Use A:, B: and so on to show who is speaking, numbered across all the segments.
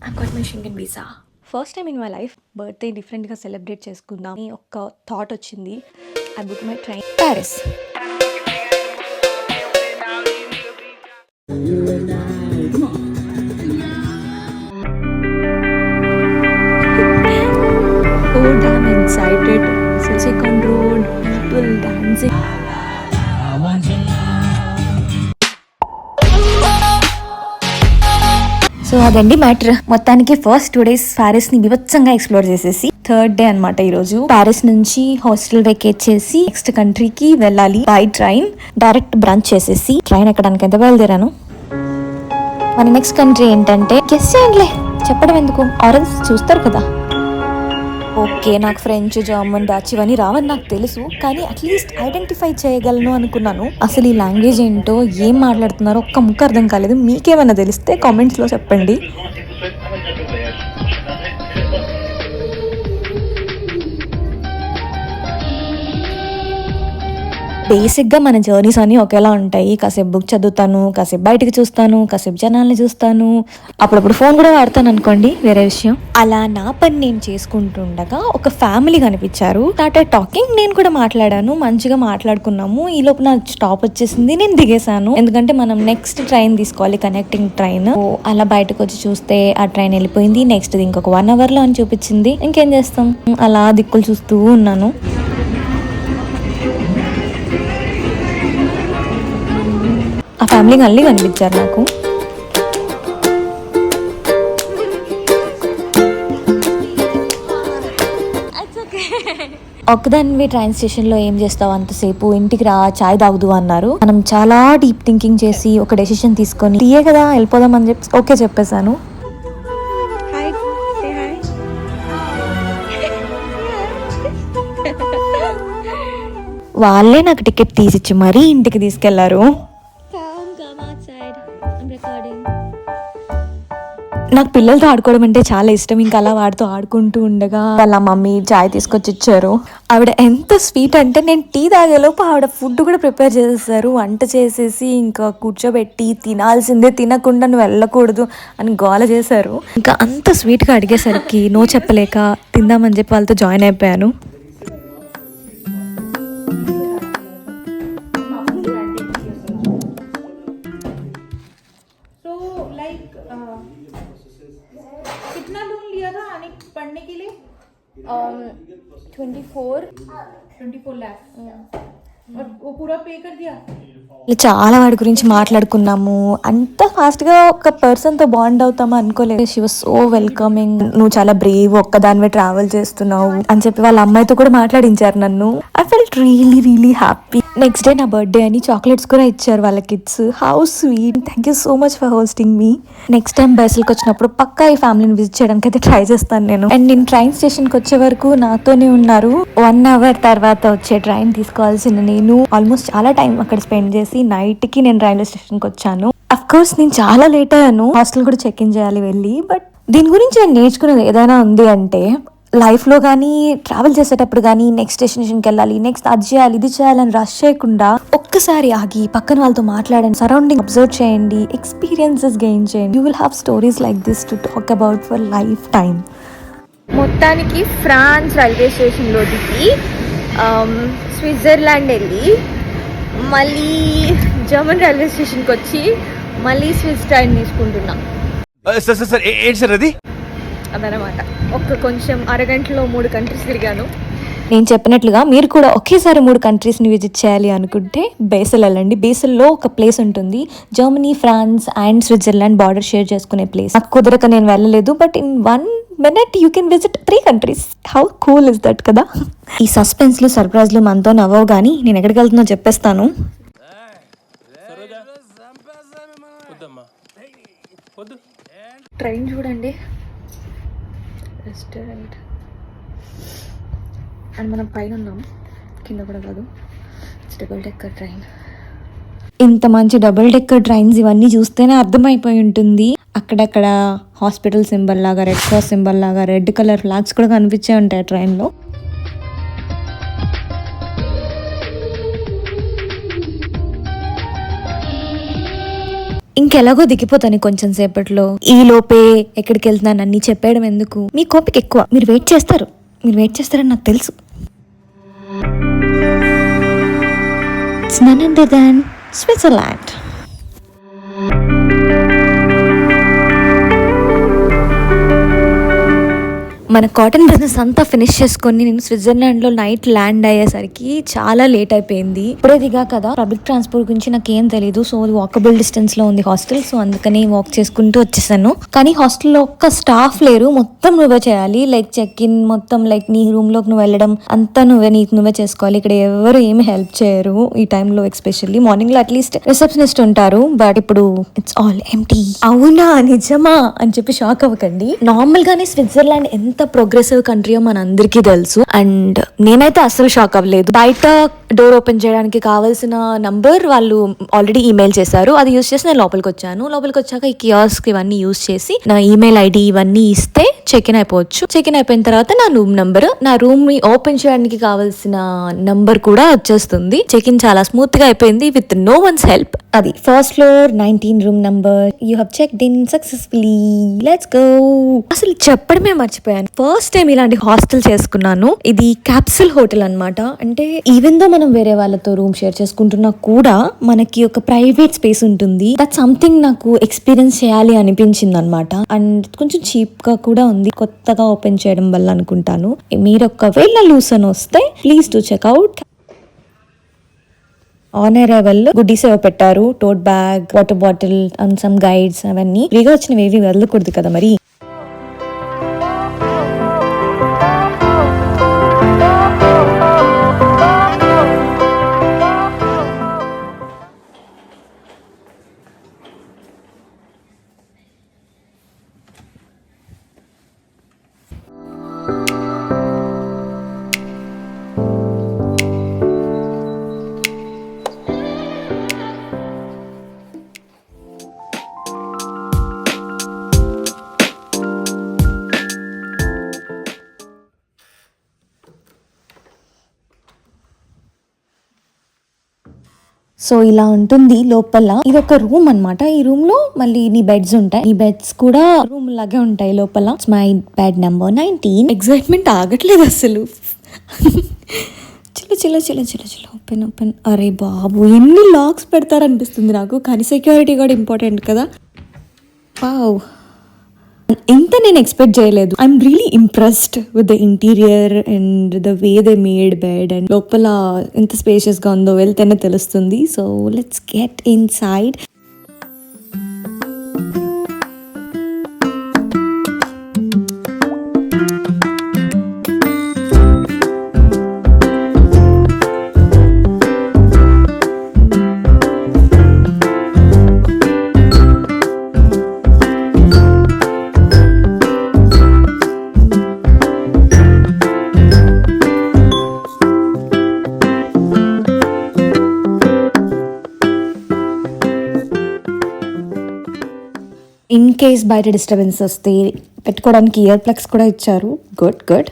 A: I got my Schengen visa.
B: First time in my life birthday డిఫరెంట్గా celebrate చేసుకుందాం అని ఒక థాట్ వచ్చింది. I book my train Paris. So damn excited. Silicon Road, people dancing. So అదండి matter. మొత్తానికి first 2 days Paris ని వివత్సంగా explore చేసేసి third day అనమాట ఈ రోజు. ప్యారిస్ నుంచి హాస్టల్ వెకేట్ చేసి నెక్స్ట్ కంట్రీకి వెళ్ళాలి బై ట్రైన్. డైరెక్ట్ బ్రంచ్ చేసేసి ట్రైన్ ఎక్కడానికి ఎంత బయలుదేరాను. మన నెక్స్ట్ కంట్రీ ఏంటంటే గెస్ చేయండిలే, చెప్పడం ఎందుకు, ఆరెంజ్ చూస్తారు కదా. ఓకే, నాకు ఫ్రెంచ్, జర్మన్, డచ్ ఇవన్నీ రావని నాకు తెలుసు, కానీ అట్లీస్ట్ ఐడెంటిఫై చేయగలను అనుకున్నాను. అసలు ఈ లాంగ్వేజ్ ఏంటో, ఏం మాట్లాడుతున్నారో ఒక్క ముక్క అర్థం కాలేదు. మీకేమైనా తెలిస్తే కామెంట్స్లో చెప్పండి. బేసిక్గా మన జర్నీస్ అన్నీ ఒకేలా ఉంటాయి. కాసేపు బుక్ చదువుతాను, కాసేపు బయటకు చూస్తాను, కాసేపు జనాల్ని చూస్తాను, అప్పుడప్పుడు ఫోన్ కూడా వాడతాను అనుకోండి, వేరే విషయం. అలా నా పని నేను చేసుకుంటుండగా ఒక ఫ్యామిలీ కనిపించారు. Started talking. నేను కూడా మాట్లాడాను, మంచిగా మాట్లాడుకున్నాము. ఈ లోపు నా స్టాప్ వచ్చేసింది, నేను దిగేశాను. ఎందుకంటే మనం నెక్స్ట్ ట్రైన్ తీసుకోవాలి, కనెక్టింగ్ ట్రైన్. అలా బయటకు వచ్చి చూస్తే ఆ ట్రైన్ వెళ్ళిపోయింది. నెక్స్ట్ ఇంకొక 1 hourలో అని చూపించింది. ఇంకేం చేస్తాం, అలా దిక్కులు చూస్తూ ఉన్నాను. ఆ ఫ్యామిలీ మళ్ళీ కనిపించారు నాకు. ఒక్కదానివి ట్రైన్ స్టేషన్లో ఏం చేస్తావు అంతసేపు, ఇంటికి రా, చాయ్ తాగుదు అన్నారు. మనం చాలా డీప్ థింకింగ్ చేసి ఒక డెసిషన్ తీసుకొని తీయే కదా వెళ్ళిపోదాం అని చెప్పి ఓకే చెప్పేశాను. వాళ్ళే నాకు టికెట్ తీసిచ్చి మరీ ఇంటికి తీసుకెళ్లారు. నాకు పిల్లలతో ఆడుకోవడం అంటే చాలా ఇష్టం. ఇంకా అలా వాడితో ఆడుకుంటూ ఉండగా వాళ్ళ మమ్మీ చాయ్ తీసుకొచ్చి ఇచ్చారు. ఆవిడ ఎంత స్వీట్ అంటే, నేను టీ తాగేలోపు ఆవిడ ఫుడ్ కూడా ప్రిపేర్ చేసేసారు. వంట చేసేసి ఇంకా కూర్చోబెట్టి తినాల్సిందే, తినకుండా నువ్వు వెళ్ళకూడదు అని గోల చేశారు. ఇంకా అంత స్వీట్గా అడిగేసరికి నో చెప్పలేక తిందామని చెప్పి వాళ్ళతో జాయిన్ అయిపోయాను.
A: कितना लोन लिया था आने पढ़ने के लिए? 24 लाख और वो पूरा पे कर दिया.
B: చాలా వాడి గురించి మాట్లాడుకున్నాము. అంత ఫాస్ట్గా ఒక పర్సన్తో బాండ్ అవుతామా అనుకోలేదు. She was so welcoming. నువ్వు చాలా బ్రేవ్, ఒక్కదానివే ట్రావెల్ చేస్తున్నావు అని చెప్పి వాళ్ళ అమ్మాయితో కూడా మాట్లాడించారు నన్ను. I felt really really happy. Next day నా బర్త్డే అని చాక్లెట్స్ కూడా ఇచ్చారు వాళ్ళ kids. How sweet. Thank you so much for hosting me. Next time బస్సులకు వచ్చినప్పుడు పక్కా ఈ ఫ్యామిలీని విజిట్ చేయడానికి అయితే ట్రై చేస్తాను నేను. అండ్ నేను ట్రైన్ స్టేషన్కి వచ్చే వరకు నాతోనే ఉన్నారు. 1 hour తర్వాత వచ్చే ట్రైన్ తీసుకోవాల్సిన నేను ఆల్మోస్ట్ చాలా టైం అక్కడ స్పెండ్ చేసి నైట్కి నేను రైల్వే స్టేషన్కి వచ్చాను. అఫ్ కోర్స్ నేను చాలా లేట్ అయ్యాను. హాస్టల్ కూడా చెక్ ఇన్ చేయాలి వెళ్ళి. బట్ దీని గురించి నేను నేర్చుకునేది ఏదైనా ఉంది అంటే, లైఫ్లో కానీ ట్రావెల్ చేసేటప్పుడు కానీ నెక్స్ట్ డెస్టినేషన్కి వెళ్ళాలి, నెక్స్ట్ అది చేయాలి, ఇది చేయాలని రష్ చేయకుండా ఒక్కసారి ఆగి పక్కన వాళ్ళతో మాట్లాడండి, సరౌండింగ్ అబ్జర్వ్ చేయండి, ఎక్స్పీరియన్సెస్ గెయిన్ చేయండి. You will have stories like this to talk about for life time.
C: మొత్తానికి ఫ్రాన్స్ రైల్వే స్టేషన్లో దిగి స్విట్జర్లాండ్ వెళ్ళి మళ్ళీ జర్మన్ రైల్వే స్టేషన్కి వచ్చి మళ్ళీ స్విస్ ట్రైన్ తీసుకుంటున్నాం. అదనమాట. కొంచెం అరగంటలో 3 కంట్రీస్ తిరిగాను.
B: నేను చెప్పినట్లుగా మీరు కూడా ఒకేసారి 3 కంట్రీస్ని విజిట్ చేయాలి అనుకుంటే బేసల్ వెళ్ళండి. బేసల్లో ఒక ప్లేస్ ఉంటుంది, Germany, France and Switzerland border share చేసుకునే ప్లేస్. నాకు కుదరక నేను వెళ్ళలేదు. But in 1 minute you can visit 3 countries. How cool is that కదా. ఈ సస్పెన్స్లు, సర్ప్రైజ్లు మనతో నవ్వవు, కానీ నేను ఎక్కడికి వెళ్తున్నా చెప్పేస్తాను.
C: ట్రైన్ చూడండి, రెస్టారెంట్ అండ్ మనం పైన ఉన్నాం, కింద కూడా కాదు. It's double decker train.
B: ఇంత మంచి డబుల్ డెక్కర్ ట్రైన్స్ ఇవన్నీ చూస్తేనే అర్థమైపోయి ఉంటుంది. అక్కడక్కడ హాస్పిటల్ సింబల్ లాగా, రెడ్ క్రాస్ సింబల్ లాగా రెడ్ కలర్ ఫ్లాగ్స్ కూడా కనిపించే ఉంటాయి ట్రైన్లో. ఇంకెలాగో దిగిపోతాను కొంచెం సేపట్లో. ఈ లోపే ఎక్కడికి వెళ్తున్నాను అన్ని చెప్పేయడం ఎందుకు, మీ కోపిక ఎక్కువ. మీరు వెయిట్ చేస్తారని నాకు తెలుసు. It's none other than Switzerland. మన కాటన్ బిజినెస్ అంతా ఫినిష్ చేసుకొని నేను స్విట్జర్లాండ్లో నైట్ ల్యాండ్ అయ్యేసరికి చాలా లేట్ అయిపోయింది. ఇప్పుడే దిగా కదా, పబ్లిక్ ట్రాన్స్పోర్ట్ గురించి నాకేం తెలీదు. సో వాకబుల్ డిస్టెన్స్లో ఉంది హాస్టల్. సో అందుకని వాక్ చేసుకుంటూ వచ్చేసాను. కానీ హాస్టల్లో ఒక్క స్టాఫ్ లేరు, మొత్తం నువ్వే చేయాలి. లైక్ చెక్ ఇన్ మొత్తం, లైక్ నీ రూమ్లోకి నువ్వు వెళ్ళడం అంతా నువ్వే చేసుకోవాలి. ఇక్కడ ఎవరు ఏమి హెల్ప్ చేయరు ఈ టైంలో. ఎస్పెషల్లీ మార్నింగ్లో అట్లీస్ట్ రిసెప్షనిస్ట్ ఉంటారు, బట్ ఇప్పుడు ఇట్స్ ఆల్ ఎంప్టీ. అవునా, నిజమా అని చెప్పి షాక్ అవ్వకండి. నార్మల్గానే స్విట్జర్లాండ్ ఎంత ప్రోగ్రెసివ్ కంట్రీయో మన అందరికీ తెలుసు. అండ్ నేనైతే అస్సలు షాక్ అవ్వలేదు. బయట డోర్ ఓపెన్ చేయడానికి కావాల్సిన నంబర్ వాళ్ళు ఆల్రెడీ ఈమెయిల్ చేశారు. అది యూస్ చేసి నేను లోపలికి వచ్చాక ఈ కియాస్క్ ఇవన్నీ యూస్ చేసి నా ఈమెయిల్ ఐడి ఇవన్నీ ఇస్తే చెక్ ఇన్ అయిపోవచ్చు. చెక్ ఇన్ అయిపోయిన తర్వాత నా రూమ్ నంబర్, నా రూమ్ ని ఓపెన్ చేయడానికి కావాల్సిన నంబర్ కూడా వచ్చేస్తుంది. చెక్ ఇన్ చాలా స్మూత్ గా అయిపోయింది విత్ నో వన్స్ హెల్ప్. అది first floor 19 room number. You have checked in successfully. Let's go. అసలు చెప్పడమే మర్చిపోయాను, ఫస్ట్ టైం ఇలాంటి హాస్టల్ చేసుకున్నాను. ఇది క్యాప్సూల్ హోటల్ అన్నమాట. అంటే ఈవెన్ దో మనం వేరే వాళ్ళతో రూమ్ షేర్ చేసుకుంటున్నా కూడా మనకి ఒక ప్రైవేట్ స్పేస్ ఉంటుంది. దట్ సంథింగ్ నాకు ఎక్స్పీరియన్స్ చేయాలి అనిపించింది అనమాట. అండ్ కొంచెం చీప్ గా కూడా ఉంది, కొత్తగా ఓపెన్ చేయడం వల్ల అనుకుంటాను. మీరు ఒకవేళ లూసన్ వస్తే please to checkout. On arrival goodies ఏవో పెట్టారు, tote bag, water bottle and some guides. అవన్నీ ఫ్రీగా వచ్చినవి ఏవి వదలకూడదు కదా మరి. సో ఇలా ఉంటుంది లోపల. ఇది ఒక రూమ్ అన్నమాట. ఈ రూమ్ లో మళ్ళీ నీ బెడ్స్ ఉంటాయి. ఈ బెడ్స్ కూడా రూమ్ లాగే ఉంటాయి లోపల. My bed number 19. ఎక్సైట్మెంట్ ఆగట్లేదు అసలు. చిల్ల ఓపెన్. అరే బాబు, ఎన్ని లాక్స్ పెడతారనిపిస్తుంది నాకు. కానీ సెక్యూరిటీ కూడా ఇంపార్టెంట్ కదా. వావ్, ఇంత నేను ఎక్స్పెక్ట్ చేయలేదు. I'm really impressed with the interior and the way they made bed. And లోపల ఎంత స్పేషియస్ గా ఉందో వెళ్తేనే తెలుస్తుంది. So let's get in side. In case బయట డిస్టర్బెన్స్ వస్తే పెట్టుకోవడానికి ఇయర్ ప్లగ్స్ కూడా ఇచ్చారు. గుడ్.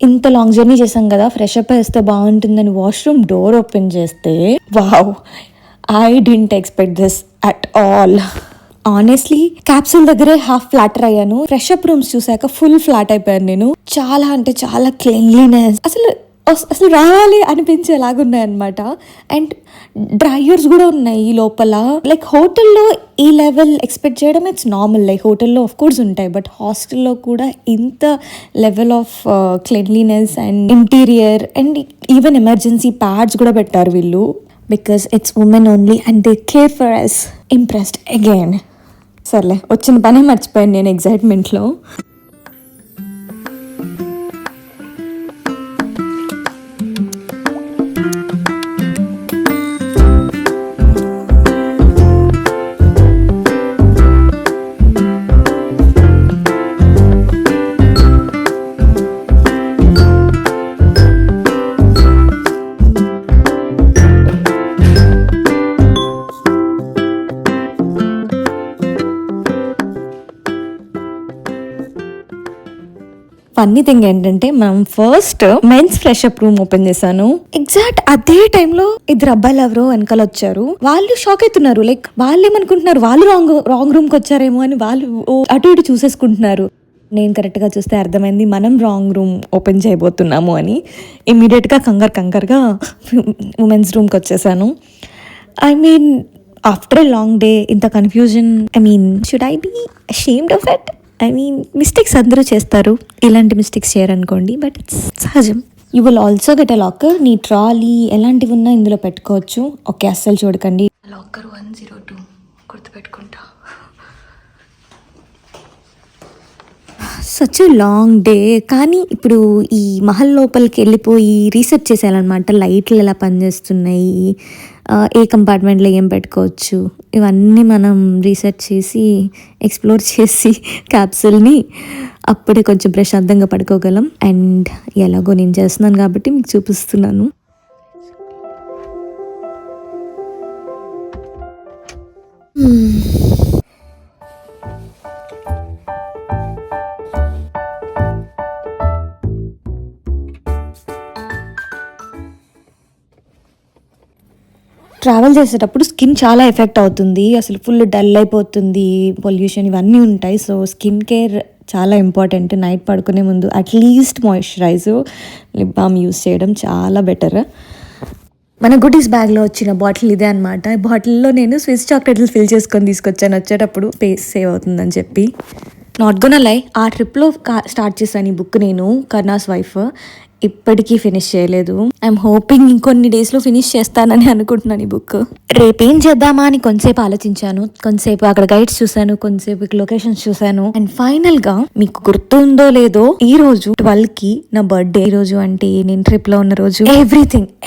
B: ఇంత లాంగ్ జర్నీ చేసాం కదా, ఫ్రెష్ అప్ వేస్తే బాగుంటుందని వాష్రూమ్ డోర్ ఓపెన్ చేస్తే wow, I didn't expect this at all. Honestly capsule దగ్గరే హాఫ్ ఫ్లాటర్ అయ్యాను. ఫ్రెష్ అప్ రూమ్స్ చూసాక ఫుల్ ఫ్లాట్ అయిపోయాను నేను. చాలా అంటే చాలా క్లీన్లీనెస్, అసలు రావాలి అనిపించేలాగున్నాయి అనమాట. అండ్ డ్రైయర్స్ కూడా ఉన్నాయి లోపల. లైక్ హోటల్లో ఈ లెవెల్ ఎక్స్పెక్ట్ చేయడం ఇట్స్ నార్మల్. లైక్ హోటల్లో ఆఫ్ కోర్స్ ఉంటాయి, బట్ హాస్టల్లో కూడా ఇంత level of cleanliness and interior and even emergency pads కూడా పెట్టారు వీళ్ళు. Because it's women only and they care for us. Impressed again. సర్లే, వచ్చిన పనే మర్చిపోయాను నేను ఎగ్జైట్మెంట్లో. ఫన్నీ థింగ్ ఏంటంటే మనం first men's fresh up room open చేశాను. ఎగ్జాక్ట్ అదే టైంలో ఇద్దరు అబ్బాయిలు ఎవరో వెనకాల వచ్చారు. వాళ్ళు షాక్ అవుతున్నారు. లైక్ వాళ్ళు ఏమనుకుంటున్నారు, వాళ్ళు రాంగ్ రూమ్ కి వచ్చారేమో అని వాళ్ళు అటు ఇటు చూసేసుకుంటున్నారు. నేను కరెక్ట్గా చూస్తే అర్థమైంది మనం రాంగ్ రూమ్ ఓపెన్ చేయబోతున్నాము అని. ఇమ్మీడియట్గా కంగారుగా ఉమెన్స్ రూమ్కి వచ్చేసాను. I mean after a long day ఇంత confusion, I mean should I be ashamed of it? I mean mistakes అందరూ చేస్తారు, ఇలాంటి మిస్టేక్స్ చేయరనుకోండి, బట్ ఇట్స్ సహజం. You will also get a locker. నీ ట్రాలీ ఎలాంటివి ఉన్నా ఇందులో పెట్టుకోవచ్చు. ఓకే, అస్సలు చూడకండి. లాకర్ 102 గుర్తుపెట్టుకుంటా. Such long day. కానీ ఇప్పుడు ఈ మహల్ లోపలికి వెళ్ళిపోయి రీసెర్చ్ చేసేయాలన్నమాట. లైట్లు ఎలా పనిచేస్తున్నాయి, ఏ కంపార్ట్మెంట్లో ఏం పెట్టుకోవచ్చు, ఇవన్నీ మనం రీసెర్చ్ చేసి ఎక్స్ప్లోర్ చేసి క్యాప్సూల్ని అప్పుడే కొంచెం ప్రశాంతంగా పడుకోగలం. అండ్ ఎలాగో నేను చేస్తున్నాను కాబట్టి మీకు చూపిస్తున్నాను. ట్రావెల్ చేసేటప్పుడు స్కిన్ చాలా ఎఫెక్ట్ అవుతుంది. అసలు ఫుల్ డల్ అయిపోతుంది, పొల్యూషన్ ఇవన్నీ ఉంటాయి. సో స్కిన్ కేర్ చాలా ఇంపార్టెంట్. నైట్ పడుకునే ముందు at least moisturiser, lip balm use చేయడం చాలా బెటర్. మన గుడీస్ బ్యాగ్లో వచ్చిన బాటిల్ ఇదే అనమాట. ఈ బాటిల్లో నేను స్విస్ చాక్లెట్లు ఫిల్ చేసుకొని తీసుకొచ్చాను వచ్చేటప్పుడు, స్పేస్ సేవ్ అవుతుందని చెప్పి. నాట్ గోనా లై, ఆ ట్రిప్లో స్టార్ట్ చేశాను ఈ బుక్ నేను, కర్నాస్ వైఫ్. ఇప్పటికీ ఫినిష్ చేయలేదు. ఐఎమ్ హోపింగ్ ఇంకొన్ని డేస్లో ఫినిష్ చేస్తానని అనుకుంటున్నాను ఈ బుక్. రేపేం చేద్దామా అని కొంతసేపు ఆలోచించాను, కొంతసేపు అక్కడ గైడ్స్ చూశాను, కొంతసేపు లొకేషన్స్ చూశాను. అండ్ ఫైనల్ గా మీకు గుర్తుందో లేదో, ఈ రోజు 12కి నా బర్త్డే. ఈ రోజు అంటే నేను ట్రిప్ లో ఉన్న రోజు.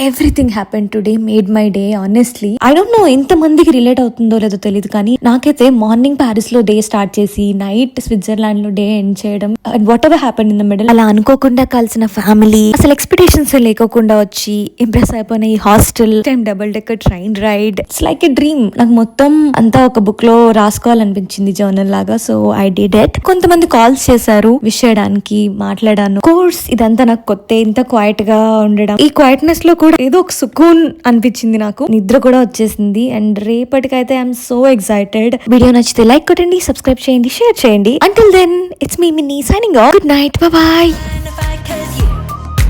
B: Everything happen today, made my day. Honestly I don't know ఎంత మందికి రిలేట్ అవుతుందో లేదో తెలియదు, కానీ నాకైతే మార్నింగ్ ప్యారిస్ లో డే స్టార్ట్ చేసి నైట్ స్విట్జర్లాండ్ లో డే ఎండ్ చేయడం, and what ever happen in the middle, అలా అనుకోకుండా కలిసిన ఫ్యామిలీ, అసలు ఎక్స్పెక్టేషన్స్ లేకోకుండా వచ్చి ఇంప్రెస్ అయిపోయిన ఈ hostel, double decker train ride, it's like a dream. నాకు మొత్తం అంతా ఒక బుక్ లో రాసుకోవాలనిపించింది, జర్నల్ లాగా. So I did it. కొంతమంది కాల్స్ చేశారు విష్ చేయడానికి, మాట్లాడాను. కోర్స్ ఇదంతా నాకు కొత్త, ఇంత క్వైట్ గా ఉండడం, ఈ క్వైట్నెస్ లో కూడా ఏదో ఒక సుకూన్ అనిపించింది నాకు. నిద్ర కూడా వచ్చేసింది. అండ్ రేపటికైతే ఐఎమ్ సో ఎక్సైటెడ్. వీడియో నచ్చితే లైక్ కొట్టండి, సబ్స్క్రైబ్ చేయండి, షేర్ చేయండి. Until then, it's me, Minnie, signing off. Good night, bye bye.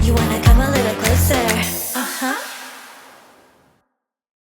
B: You wanna come